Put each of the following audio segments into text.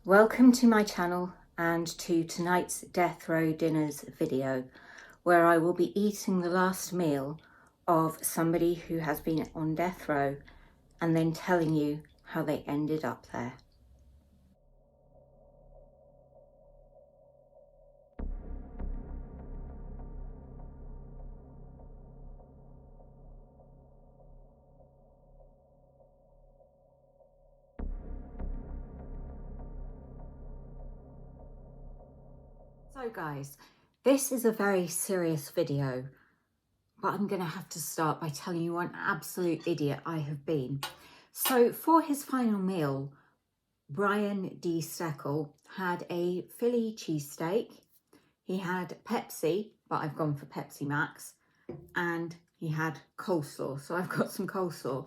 Welcome to my channel and to tonight's Death Row Dinners video, where I will be eating the last meal of somebody who has been on death row and then telling you how they ended up there. So guys, this is a very serious video, but I'm going to have to start by telling you what an absolute idiot I have been. So for his final meal, Brian D. Steckel had a Philly cheesesteak, he had Pepsi, but I've gone for Pepsi Max, and he had coleslaw, so I've got some coleslaw.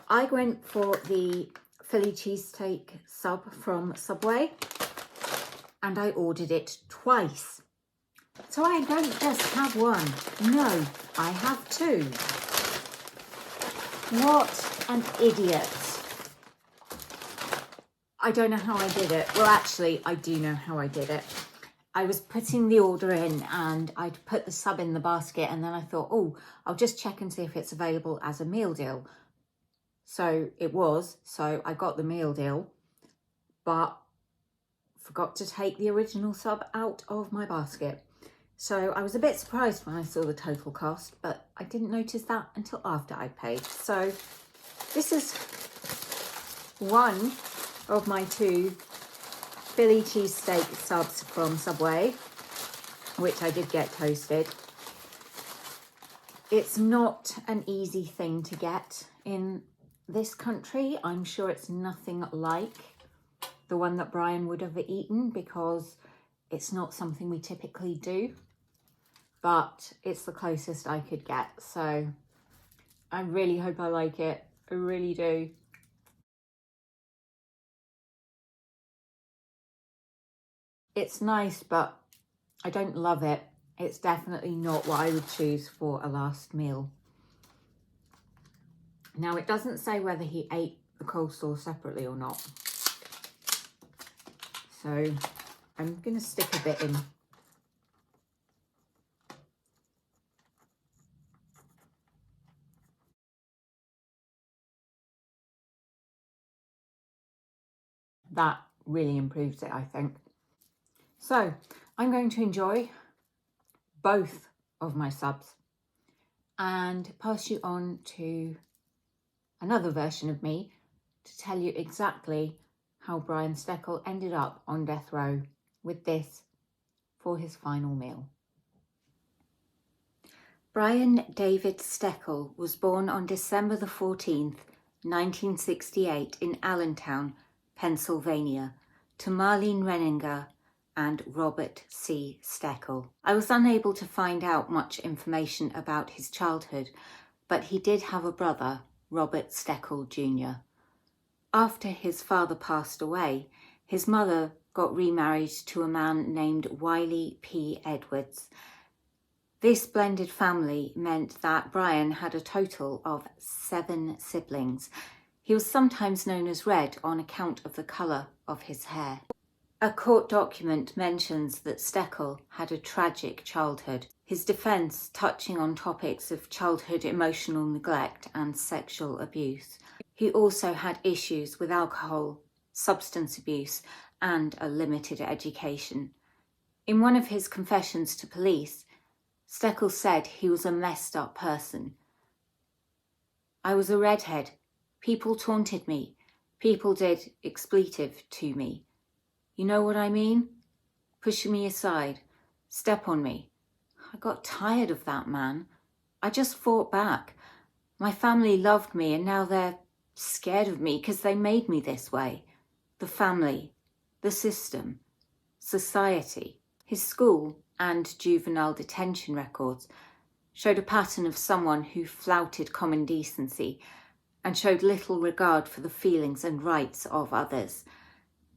I went for the Philly cheesesteak sub from Subway, and I ordered it twice. So I don't just have one, no, I have two. What an idiot. I don't know how I did it. Well, actually, I do know how I did it. I was putting the order in and I'd put the sub in the basket, and then I thought, oh, I'll just check and see if it's available as a meal deal. So it was, so I got the meal deal, but forgot to take the original sub out of my basket. So I was a bit surprised when I saw the total cost, but I didn't notice that until after I paid. So this is one of my two Philly cheesesteak subs from Subway, which I did get toasted. It's not an easy thing to get in this country. I'm sure it's nothing like the one that Brian would have eaten, because it's not something we typically do, but it's the closest I could get. So I really hope I like it. I really do. It's nice, but I don't love it. It's definitely not what I would choose for a last meal. Now, it doesn't say whether he ate the coleslaw separately or not. So I'm going to stick a bit in. That really improves it, I think. So I'm going to enjoy both of my subs and pass you on to another version of me to tell you exactly how Brian Steckel ended up on death row with this for his final meal. Brian David Steckel was born on December the 14th, 1968 in Allentown, Pennsylvania, to Marlene Renninger and Robert C. Steckel. I was unable to find out much information about his childhood, but he did have a brother, Robert Steckel Jr. After his father passed away, his mother got remarried to a man named Wiley P. Edwards. This blended family meant that Brian had a total of 7 siblings. He was sometimes known as Red on account of the colour of his hair. A court document mentions that Steckel had a tragic childhood, his defence touching on topics of childhood emotional neglect and sexual abuse. He also had issues with alcohol, substance abuse, and a limited education. In one of his confessions to police, Steckel said he was a messed up person. I was a redhead. People taunted me. People did expletive to me. You know what I mean? Pushing me aside, step on me. I got tired of that, man. I just fought back. My family loved me, and now they're scared of me because they made me this way. The family, the system, society. His school and juvenile detention records showed a pattern of someone who flouted common decency and showed little regard for the feelings and rights of others.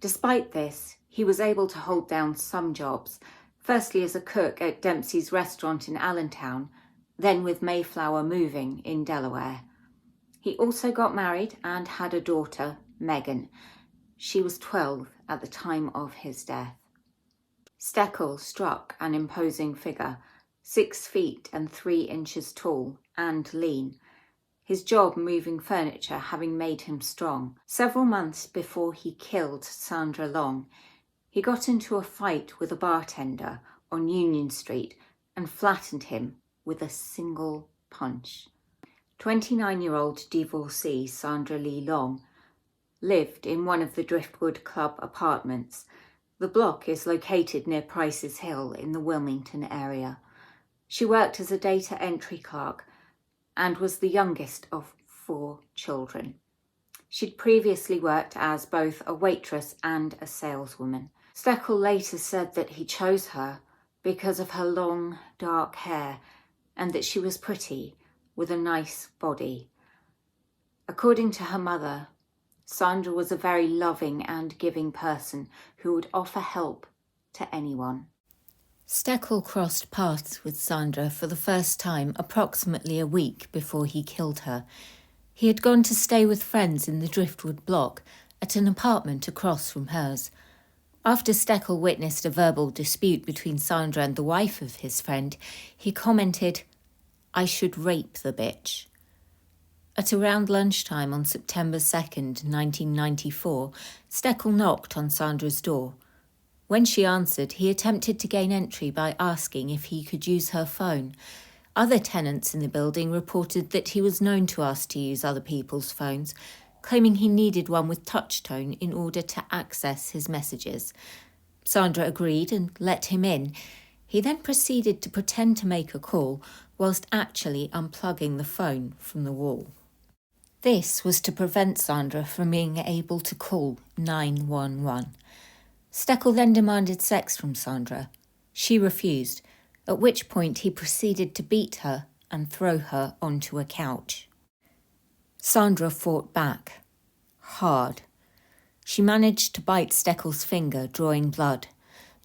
Despite this, he was able to hold down some jobs, firstly as a cook at Dempsey's restaurant in Allentown, then with Mayflower Moving in Delaware. He also got married and had a daughter, Megan. She was 12 at the time of his death. Steckel struck an imposing figure, 6 feet and 3 inches tall and lean, his job moving furniture having made him strong. Several months before he killed Sandra Long, he got into a fight with a bartender on Union Street and flattened him with a single punch. 29-year-old divorcee Sandra Lee Long lived in one of the Driftwood Club apartments. The block is located near Price's Hill in the Wilmington area. She worked as a data entry clerk and was the youngest of 4 children. She'd previously worked as both a waitress and a saleswoman. Steckel later said that he chose her because of her long, dark hair and that she was pretty with a nice body. According to her mother, Sandra was a very loving and giving person who would offer help to anyone. Steckel crossed paths with Sandra for the first time approximately a week before he killed her. He had gone to stay with friends in the Driftwood block at an apartment across from hers. After Steckel witnessed a verbal dispute between Sandra and the wife of his friend, he commented, "I should rape the bitch." At around lunchtime on September 2nd, 1994, Steckel knocked on Sandra's door. When she answered, he attempted to gain entry by asking if he could use her phone. Other tenants in the building reported that he was known to ask to use other people's phones, claiming he needed one with touch tone in order to access his messages. Sandra agreed and let him in. He then proceeded to pretend to make a call whilst actually unplugging the phone from the wall. This was to prevent Sandra from being able to call 911. Steckel then demanded sex from Sandra. She refused, at which point he proceeded to beat her and throw her onto a couch. Sandra fought back, hard. She managed to bite Steckel's finger, drawing blood.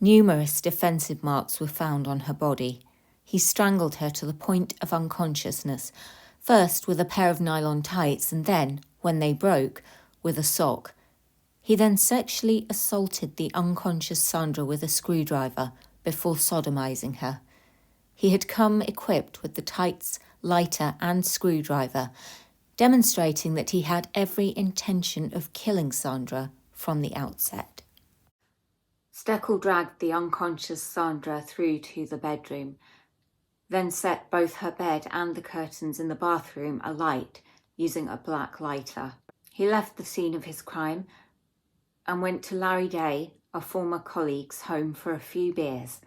Numerous defensive marks were found on her body. He strangled her to the point of unconsciousness, first with a pair of nylon tights and then, when they broke, with a sock. He then sexually assaulted the unconscious Sandra with a screwdriver before sodomizing her. He had come equipped with the tights, lighter and screwdriver, demonstrating that he had every intention of killing Sandra from the outset. Steckel dragged the unconscious Sandra through to the bedroom, then set both her bed and the curtains in the bathroom alight using a black lighter. He left the scene of his crime and went to Larry Day, a former colleague's home, for a few beers.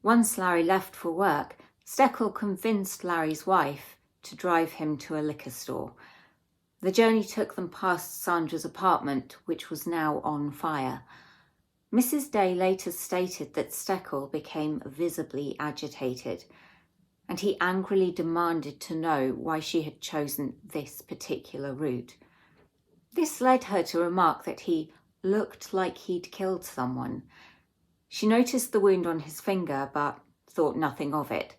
Once Larry left for work, Steckel convinced Larry's wife to drive him to a liquor store. The journey took them past Sandra's apartment, which was now on fire. Mrs. Day later stated that Steckel became visibly agitated, and he angrily demanded to know why she had chosen this particular route. This led her to remark that he looked like he'd killed someone. She noticed the wound on his finger, but thought nothing of it.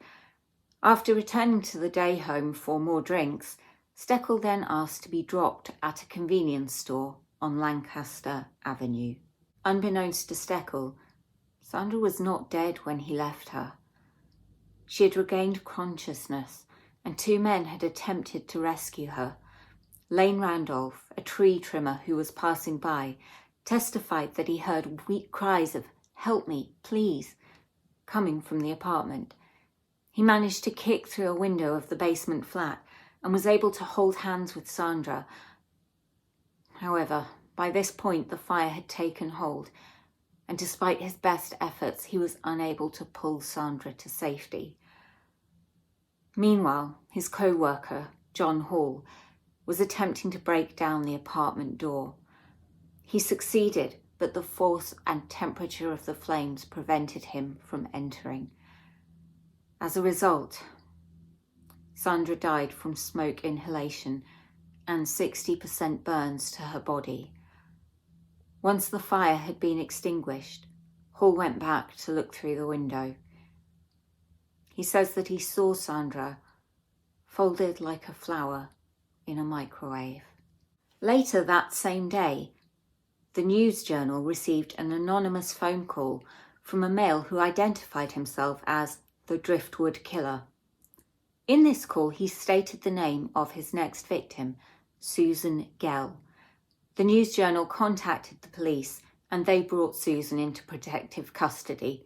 After returning to the day home for more drinks, Steckel then asked to be dropped at a convenience store on Lancaster Avenue. Unbeknownst to Steckel, Sandra was not dead when he left her. She had regained consciousness, and 2 men had attempted to rescue her. Lane Randolph, a tree trimmer who was passing by, testified that he heard weak cries of "Help me, please," coming from the apartment. He managed to kick through a window of the basement flat and was able to hold hands with Sandra. However, by this point the fire had taken hold, and despite his best efforts, he was unable to pull Sandra to safety. Meanwhile, his co-worker, John Hall, was attempting to break down the apartment door. He succeeded, but the force and temperature of the flames prevented him from entering. As a result, Sandra died from smoke inhalation and 60% burns to her body. Once the fire had been extinguished, Hall went back to look through the window. He says that he saw Sandra folded like a flower in a microwave. Later that same day, the News Journal received an anonymous phone call from a male who identified himself as the Driftwood Killer. In this call, he stated the name of his next victim, Susan Gell. The News Journal contacted the police and they brought Susan into protective custody.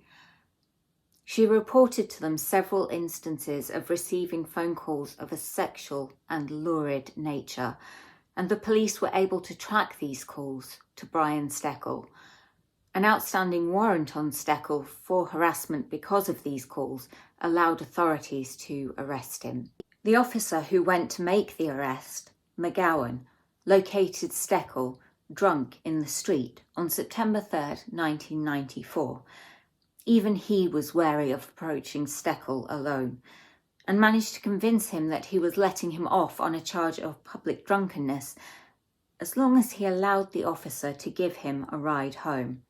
She reported to them several instances of receiving phone calls of a sexual and lurid nature, and the police were able to track these calls to Brian Steckel. An outstanding warrant on Steckel for harassment because of these calls allowed authorities to arrest him. The officer who went to make the arrest, McGowan, located Steckel drunk in the street on September 3rd, 1994. Even he was wary of approaching Steckel alone and managed to convince him that he was letting him off on a charge of public drunkenness as long as he allowed the officer to give him a ride home.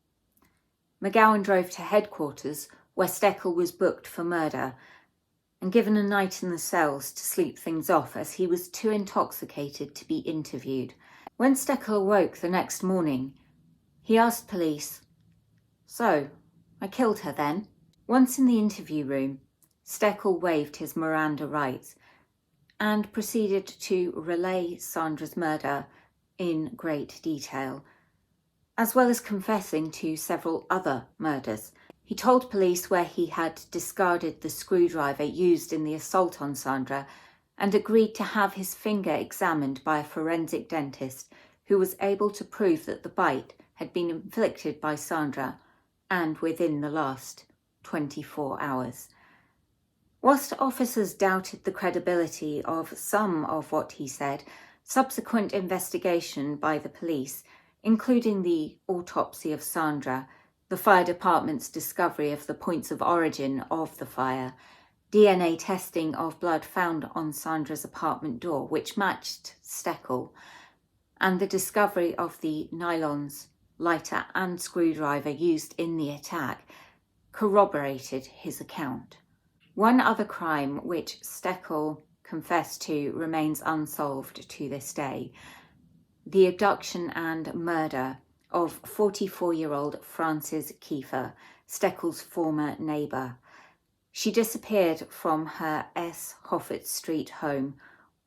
McGowan drove to headquarters where Steckel was booked for murder and given a night in the cells to sleep things off as he was too intoxicated to be interviewed. When Steckel awoke the next morning, he asked police, "So, I killed her then?" Once in the interview room, Steckel waived his Miranda rights and proceeded to relay Sandra's murder in great detail, as well as confessing to several other murders. He told police where he had discarded the screwdriver used in the assault on Sandra and agreed to have his finger examined by a forensic dentist who was able to prove that the bite had been inflicted by Sandra and within the last 24 hours. Whilst officers doubted the credibility of some of what he said, subsequent investigation by the police, including the autopsy of Sandra, the fire department's discovery of the points of origin of the fire, DNA testing of blood found on Sandra's apartment door, which matched Steckel, and the discovery of the nylons, lighter and screwdriver used in the attack, corroborated his account. One other crime which Steckel confessed to remains unsolved to this day: the abduction and murder of 44-year-old Frances Kiefer, Steckel's former neighbour. She disappeared from her S. Hoffert Street home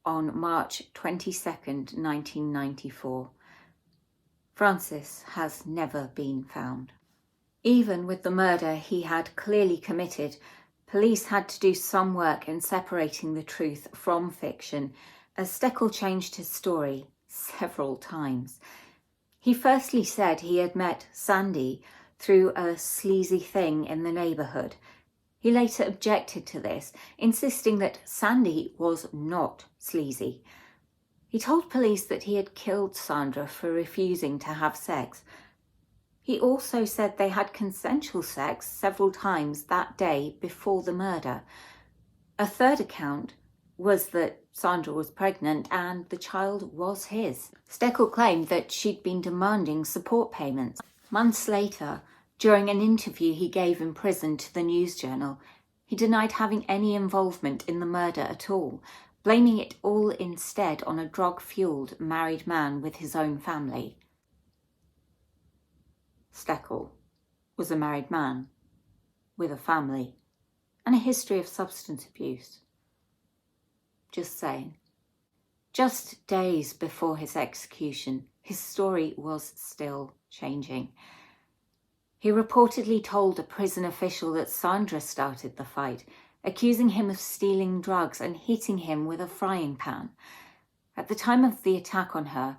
on March 22nd, 1994. Frances has never been found. Even with the murder he had clearly committed, police had to do some work in separating the truth from fiction, as Steckel changed his story several times. He firstly said he had met Sandy through a sleazy thing in the neighbourhood. He later objected to this, insisting that Sandy was not sleazy. He told police that he had killed Sandra for refusing to have sex. He also said they had consensual sex several times that day before the murder. A third account was that Sandra was pregnant and the child was his. Steckel claimed that she'd been demanding support payments. Months later, during an interview he gave in prison to the News Journal, he denied having any involvement in the murder at all, blaming it all instead on a drug-fueled married man with his own family. Steckel was a married man with a family and a history of substance abuse. Just saying. Just days before his execution, his story was still changing. He reportedly told a prison official that Sandra started the fight, accusing him of stealing drugs and hitting him with a frying pan. At the time of the attack on her,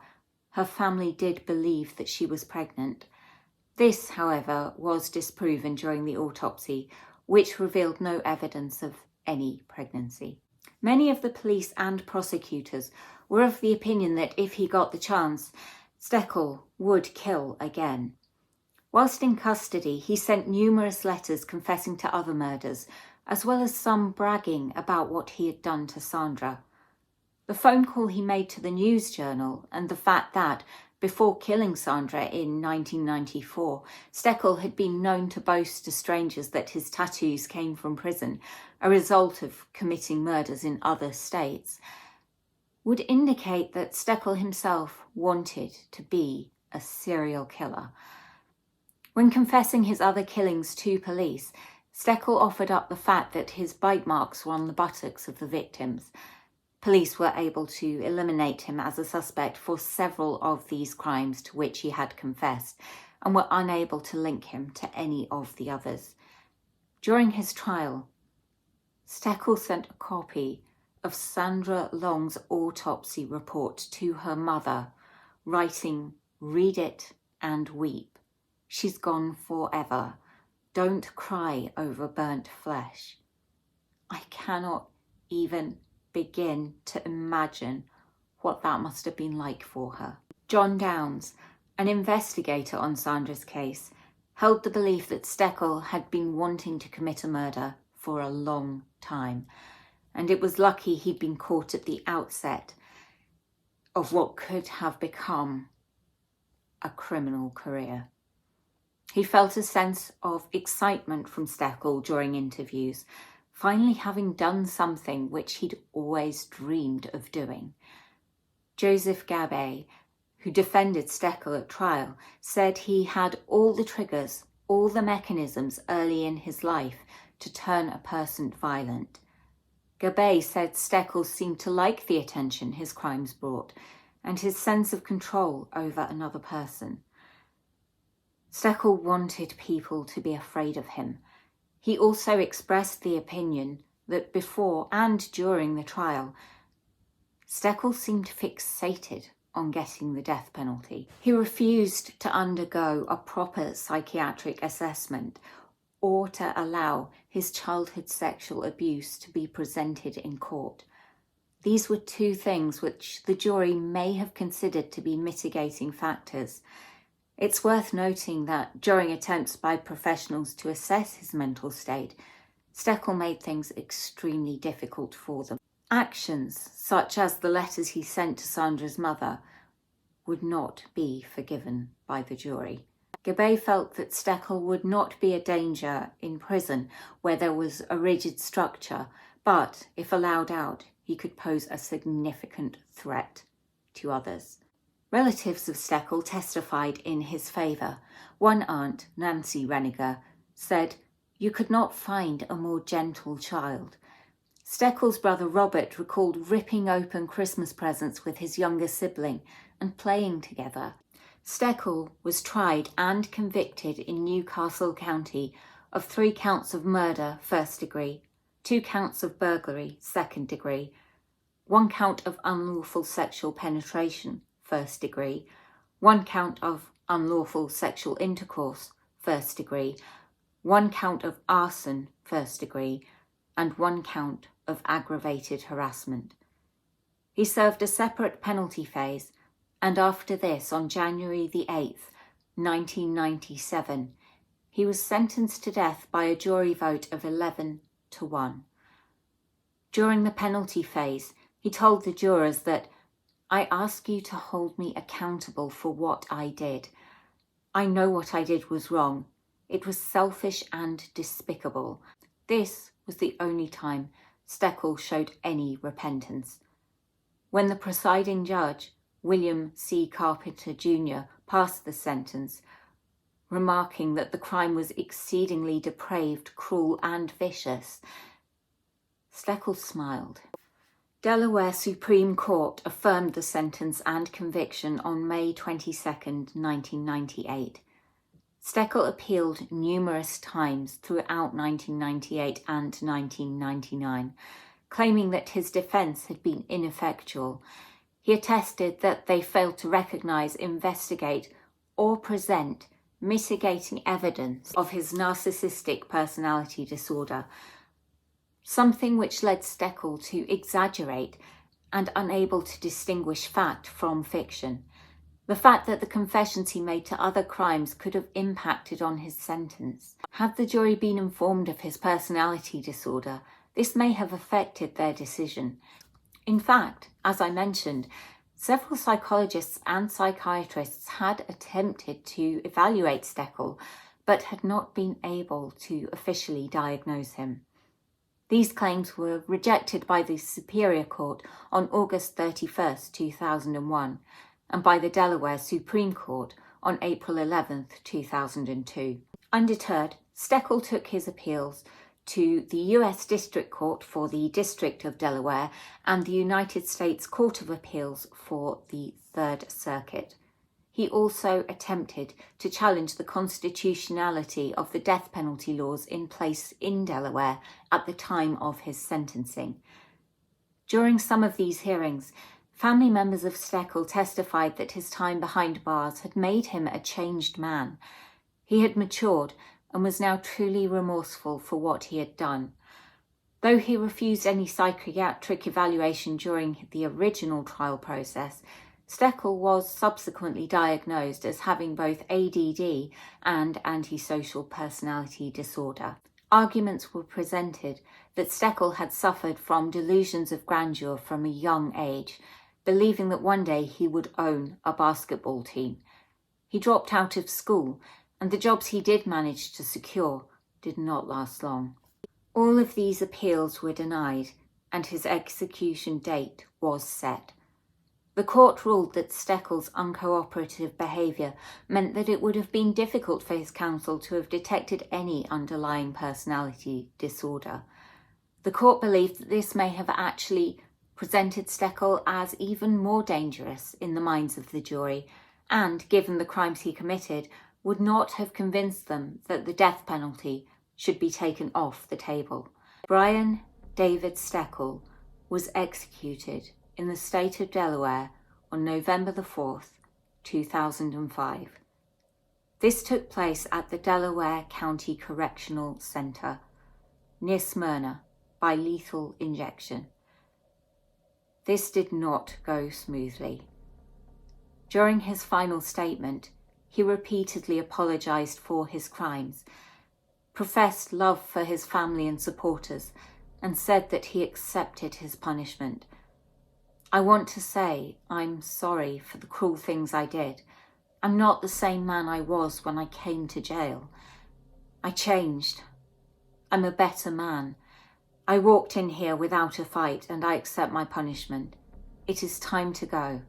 her family did believe that she was pregnant. This, however, was disproven during the autopsy, which revealed no evidence of any pregnancy. Many of the police and prosecutors were of the opinion that if he got the chance, Steckel would kill again. Whilst in custody, he sent numerous letters confessing to other murders, as well as some bragging about what he had done to Sandra. The phone call he made to the News Journal and the fact that, before killing Sandra in 1994, Steckel had been known to boast to strangers that his tattoos came from prison, a result of committing murders in other states, would indicate that Steckel himself wanted to be a serial killer. When confessing his other killings to police, Steckel offered up the fact that his bite marks were on the buttocks of the victims. Police were able to eliminate him as a suspect for several of these crimes to which he had confessed, and were unable to link him to any of the others. During his trial, Steckel sent a copy of Sandra Long's autopsy report to her mother, writing, "Read it and weep. She's gone forever. Don't cry over burnt flesh." I cannot even begin to imagine what that must have been like for her. John Downs, an investigator on Sandra's case, held the belief that Steckel had been wanting to commit a murder for a long time, and it was lucky he'd been caught at the outset of what could have become a criminal career. He felt a sense of excitement from Steckel during interviews, finally having done something which he'd always dreamed of doing. Joseph Gabay, who defended Steckel at trial, said he had all the triggers, all the mechanisms early in his life to turn a person violent. Gabay said Steckel seemed to like the attention his crimes brought and his sense of control over another person. Steckel wanted people to be afraid of him. He also expressed the opinion that before and during the trial, Steckel seemed fixated on getting the death penalty. He refused to undergo a proper psychiatric assessment or to allow his childhood sexual abuse to be presented in court. These were two things which the jury may have considered to be mitigating factors. It's worth noting that during attempts by professionals to assess his mental state, Steckel made things extremely difficult for them. Actions, such as the letters he sent to Sandra's mother, would not be forgiven by the jury. Gabay felt that Steckel would not be a danger in prison where there was a rigid structure, but if allowed out, he could pose a significant threat to others. Relatives of Steckel testified in his favour. One aunt, Nancy Reniger, said, "You could not find a more gentle child." Steckel's brother Robert recalled ripping open Christmas presents with his younger sibling and playing together. Steckel was tried and convicted in Newcastle County of 3 counts of murder, 1st degree, 2 counts of burglary, 2nd degree, 1 count of unlawful sexual penetration, 1st degree, 1 count of unlawful sexual intercourse, 1st degree, 1 count of arson, 1st degree, and 1 count of aggravated harassment. He served a separate penalty phase, and after this, on January the 8th, 1997, he was sentenced to death by a jury vote of 11-1. During the penalty phase, he told the jurors that, "I ask you to hold me accountable for what I did. I know what I did was wrong. It was selfish and despicable." This was the only time Steckel showed any repentance. When the presiding judge, William C. Carpenter Jr., passed the sentence, remarking that the crime was exceedingly depraved, cruel, and vicious, Steckel smiled. Delaware Supreme Court affirmed the sentence and conviction on May 22, 1998. Steckel appealed numerous times throughout 1998 and 1999, claiming that his defence had been ineffectual. He attested that they failed to recognise, investigate, or present mitigating evidence of his narcissistic personality disorder, something which led Steckel to exaggerate and unable to distinguish fact from fiction. The fact that the confessions he made to other crimes could have impacted on his sentence. Had the jury been informed of his personality disorder, this may have affected their decision. In fact, as I mentioned, several psychologists and psychiatrists had attempted to evaluate Steckel, but had not been able to officially diagnose him. These claims were rejected by the Superior Court on August 31, 2001, and by the Delaware Supreme Court on April 11, 2002. Undeterred, Steckel took his appeals to the U.S. District Court for the District of Delaware and the United States Court of Appeals for the Third Circuit. He also attempted to challenge the constitutionality of the death penalty laws in place in Delaware at the time of his sentencing. During some of these hearings, family members of Steckel testified that his time behind bars had made him a changed man. He had matured and was now truly remorseful for what he had done. Though he refused any psychiatric evaluation during the original trial process, Steckel was subsequently diagnosed as having both ADD and antisocial personality disorder. Arguments were presented that Steckel had suffered from delusions of grandeur from a young age, believing that one day he would own a basketball team. He dropped out of school, and the jobs he did manage to secure did not last long. All of these appeals were denied, and his execution date was set. The court ruled that Steckel's uncooperative behaviour meant that it would have been difficult for his counsel to have detected any underlying personality disorder. The court believed that this may have actually presented Steckel as even more dangerous in the minds of the jury, and, given the crimes he committed, would not have convinced them that the death penalty should be taken off the table. Brian David Steckel was executed in the state of Delaware on November the 4th, 2005. This took place at the Delaware County Correctional Center near Smyrna by lethal injection. This did not go smoothly. During his final statement, he repeatedly apologized for his crimes, professed love for his family and supporters, and said that he accepted his punishment. I want to say I'm sorry for the cruel things I did. I'm not the same man I was when I came to jail. I changed. I'm a better man. I walked in here without a fight, and I accept my punishment. It is time to go.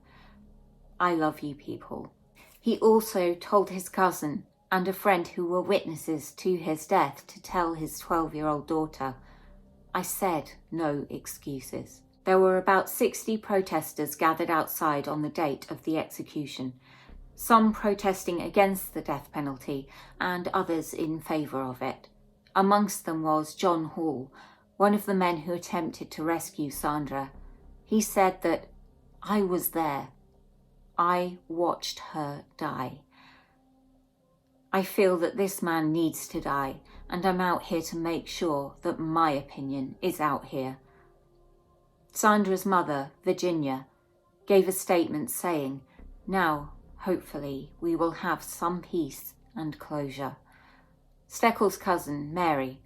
I love you people. He also told his cousin and a friend who were witnesses to his death to tell his 12-year-old daughter, I said no excuses. There were about 60 protesters gathered outside on the date of the execution, some protesting against the death penalty and others in favour of it. Amongst them was John Hall, one of the men who attempted to rescue Sandra. He said that, I was there. I watched her die. I feel that this man needs to die, and I'm out here to make sure that my opinion is out here. Sandra's mother, Virginia, gave a statement saying, now, hopefully, we will have some peace and closure. Steckel's cousin, Mary,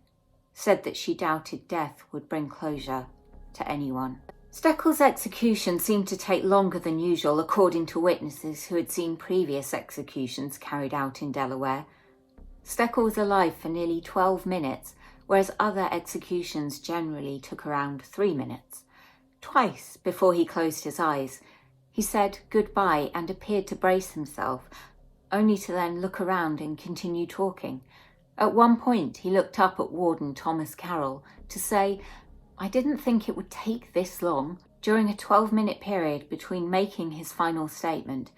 said that she doubted death would bring closure to anyone. Steckel's execution seemed to take longer than usual, according to witnesses who had seen previous executions carried out in Delaware. Steckel was alive for nearly 12 minutes, whereas other executions generally took around 3 minutes. Twice before he closed his eyes, he said goodbye and appeared to brace himself, only to then look around and continue talking. At one point, he looked up at Warden Thomas Carroll to say, I didn't think it would take this long. During a 12-minute period between making his final statement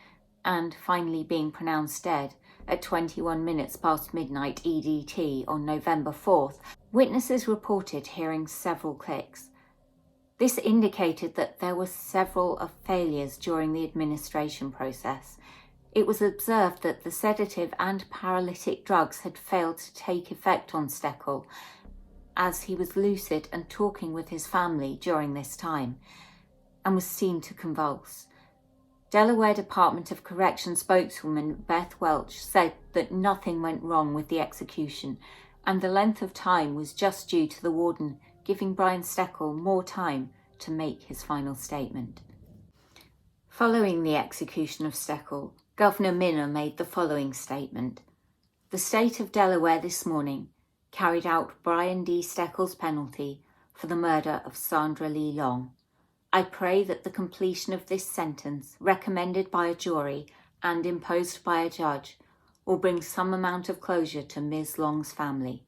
and finally being pronounced dead at 21 minutes past midnight EDT on November 4th, witnesses reported hearing several clicks. This indicated that there were several failures during the administration process. It was observed that the sedative and paralytic drugs had failed to take effect on Steckel, as he was lucid and talking with his family during this time, and was seen to convulse. Delaware Department of Correction spokeswoman Beth Welch said that nothing went wrong with the execution, and the length of time was just due to the warden giving Brian Steckel more time to make his final statement. Following the execution of Steckel, Governor Minner made the following statement. The state of Delaware this morning carried out Brian D. Steckel's penalty for the murder of Sandra Lee Long. I pray that the completion of this sentence, recommended by a jury, and imposed by a judge will bring some amount of closure to Ms. Long's family.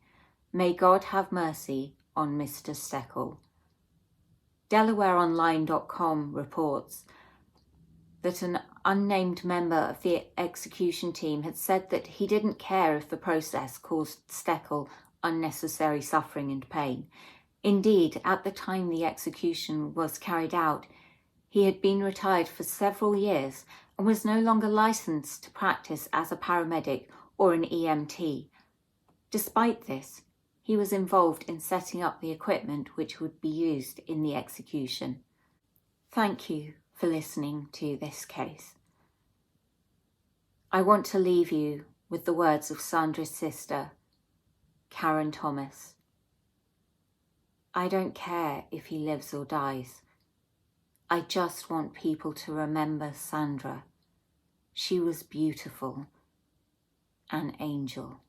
May God have mercy on Mr. Steckel. DelawareOnline.com reports that an unnamed member of the execution team had said that he didn't care if the process caused Steckel unnecessary suffering and pain. Indeed, at the time the execution was carried out, he had been retired for several years and was no longer licensed to practice as a paramedic or an EMT. Despite this, he was involved in setting up the equipment which would be used in the execution. Thank you for listening to this case. I want to leave you with the words of Sandra's sister, Karen Thomas. I don't care if he lives or dies. I just want people to remember Sandra. She was beautiful, an angel.